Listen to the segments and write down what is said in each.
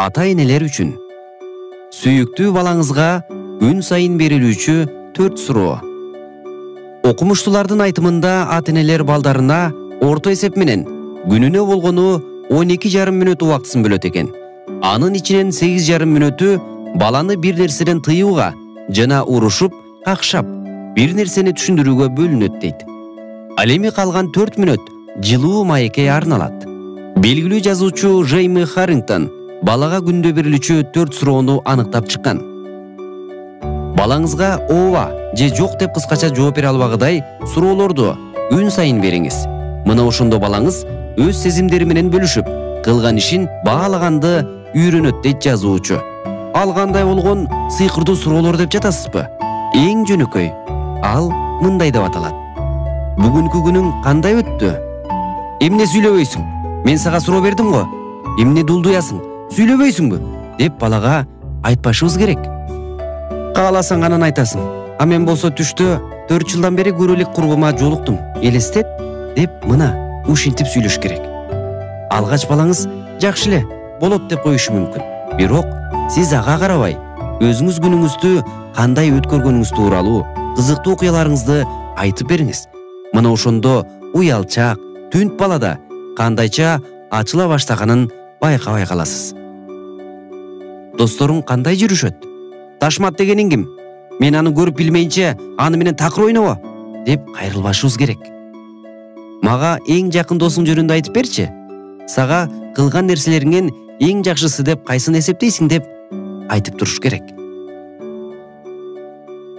Ата-энелер үчүн. Сүйүктүү балаңызга күн сайын берилүүчү 4 суроо. Окумуштуулардын айтымында ата-энелер балдарына орто эсеп менен күнүнө болгону 12,5 мүнөт убактысын бөлөт экен. Анын ичинен 8,5 мүнөтү баланы бир нерседен тыюуга жана урушуп, какшап, бир нерсени түшүндүрүүгө бөлүнөт дейт. Ал эми калган 4 мүнөт жылуу маекке арналат. Белгилүү жазуучу Джейми Харрингтон балага күндө берилүүчү 4 суроону аныктап чыккан. Балаңызга ооба же жок деп кыскача жооп бере албагыдай суроолорду күн сайын бериңиз. Мына ошондо балаңыз өз сезимдери менен бөлүшүп, кылган ишин баалаганды үйрөнөт дейт жазуучу. Ал кандай болгон сыйкырдуу суроолор деп жатасызбы? Эң жөнөкөй. Ал мындай деп аталат. Бүгүнкү күнүң кандай өттү? Эмне сүйлөбөйсүң? Мен сага суроо бердим го. Эмне дулдуясың? Сүйлөбөйсүңбү? Деп балага айтпашыбыз керек. Кааласаң анан айтасың. А мен болсо түштө 4 жылдан бери көрөлүк курбума жолуктум. Элестет деп мына ушинтип сүйлөш керек. Алгач балаңыз жакшы эле болот деп коюшу мүмкүн. Бирок сиз ага карабай, өзүңүз күнүңүздү кандай өткөргөнүңүз тууралуу кызыктуу окуяларыңызды айтып бериңиз. Мына ошондо уялчак, түнт балада кандайча ачыла баштаганын байкабай каласыз. Досторуң кандай жүрүшөт? Ташмат дегениң ким? Мен аны көрүп билмейинче аны менен такыр ойнобо деп кайрылбашыбыз керек. Мага эң жакын досуң жөнүндө айтып берчи. Сага кылган нерселериңен эң жакшысы деп кайсын эсептейсиң деп айтып туруш керек.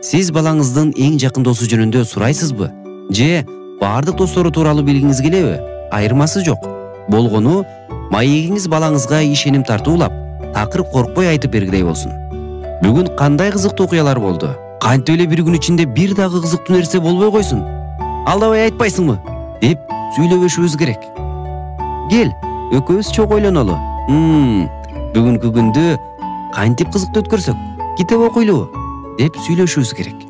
Сиз балаңыздын эң жакын досу жөнүндө сурайсызбы? Же баардык достору тууралуу билгиңиз келеби? Айырмасы жок. Болгону маегиңиз балаңызга ишеним тартуулап, такыр коркпой айтып бергидей болсун. Бүгүн кандай кызыктуу окуялар болду? Кантип эле бир күн ичинде бир дагы кызыктуу нерсе болбой койсун? Алдабай айтпайсыңбы? Деп сүйлөбөшүбүз керек. Кел, экөөбүз чогуу ойлонолу. Бүгүнкү күндү кантип кызыктуу өткөрсөк? Китеп окуйлубу? Деп сүйлөшүбүз керек.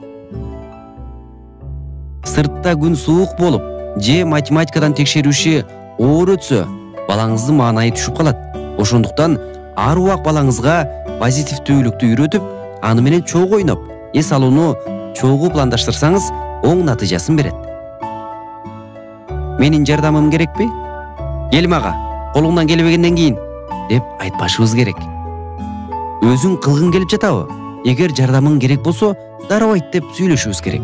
Сыртта күн суук болуп, же математикадан текшерүүшү оор өтсө, балаңыздын маанайы түшүп калат. Ошондуктан ар убак балаңызга позитивдүүлүктү үйрөтүп, аны менен чогуу ойноп, эс алууну чогуу пландаштырсаңыз, оң натыйжасын берет. Менин жардамым керекпи? Кел мага, колуңдан келбегенден кийин деп айтпашыбыз керек. Өзүң кылгың келип жатабы? Эгер жардамың керек болсо, дароо айт деп сүйлөшүбүз керек.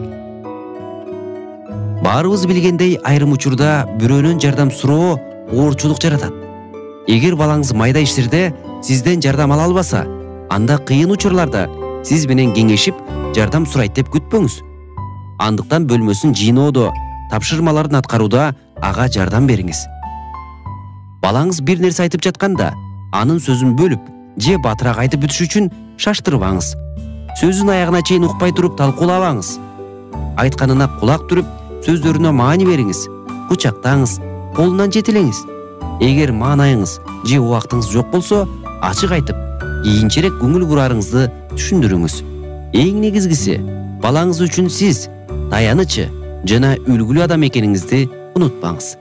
Баарыбыз билгендей, айрым учурда бирөөнөн жардам суроо оорчулук жаратат. Эгер балаңыз майда иштерде сизден жардам ала албаса, анда кыйын учурларда сиз менен кеңешип, жардам сурайт деп күтпөңүз. Андыктан бөлмөсүн жыйноодо, тапшырмаларын аткарууда ага жардам бериңиз. Балаңыз бир нерсе айтып жатканда, анын сөзүн бөлүп, же батыраак айтып бүтүш үчүн шаштырбаңыз. Сөзүн аягына чейин укпай туруп талкуулабаңыз. Айтканына кулак түрүп, сөздөрүнө маани бериңиз. Кучактаңыз, колунан жетелеңиз. Эгер маанайыңыз же убактыңыз жок болсо, ачык айтып, кийинчерээк көңүл бурарыңызды түшүндүрүңүз. Эң негизгиси, балаңыз үчүн сиз таянычы жана үлгүлүү адам экениңизди унутпаңыз.